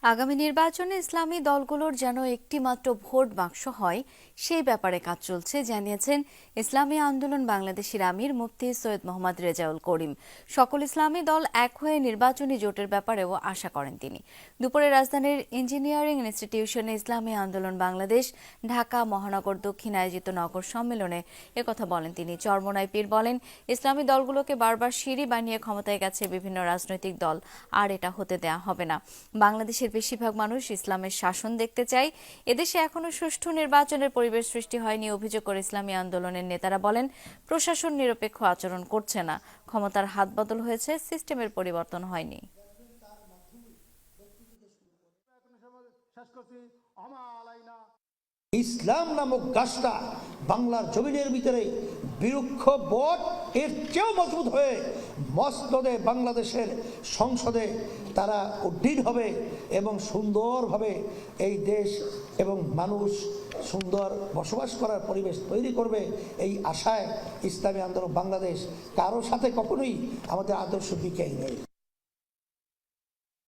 আগামী নির্বাচনে ইসলামী দলগুলোর যেন একটি মাত্র ভোট বাক্স হয় সেই ব্যাপারে কাজ চলছে জানিয়েছেন ইসলামী আন্দোলন বাংলাদেশের আমির মুফতি সৈয়দ মোহাম্মদ রেজাউল করিম। সকল ইসলামী দল এক হয়ে নির্বাচনী জোটের ব্যাপারেও আশা করেন তিনি। দুপুরে রাজধানীর ইঞ্জিনিয়ারিং ইনস্টিটিউশনে ইসলামী আন্দোলন বাংলাদেশ ঢাকা মহানগর দক্ষিণ আয়োজিত নগর সম্মেলনে একথা বলেন তিনি। চরমোনাই পীর বলেন, ইসলামী দলগুলোকে বারবার সিঁড়ি বানিয়ে ক্ষমতায় গেছে বিভিন্ন রাজনৈতিক দল, আর এটা হতে দেয়া হবে না। বাংলাদেশের বেশিরভাগ মানুষ ইসলামের শাসন দেখতে চায়। এদেশে এখনো সুষ্ঠু নির্বাচনের পরিবেশ সৃষ্টি হয়নি অভিযোগ করে ইসলামী আন্দোলনের নেতারা বলেন, প্রশাসন নিরপেক্ষ আচরণ করছে না, ক্ষমতার হাত বদল হয়েছে, সিস্টেমের পরিবর্তন হয়নি। ইসলাম নামক গাছটা বাংলার জমিনের ভিতরে বৃক্ষ বট এর চেয়েও মজবুত হয়ে মসনদে বাংলাদেশের সংসদে তারা উড্ডীন হবে এবং সুন্দরভাবে এই দেশ এবং মানুষ সুন্দর বসবাস করার পরিবেশ তৈরি করবে। এই আশায় ইসলামী আন্দোলন বাংলাদেশ কারো সাথে কখনোই আমাদের আদর্শ বিক্রি নেই।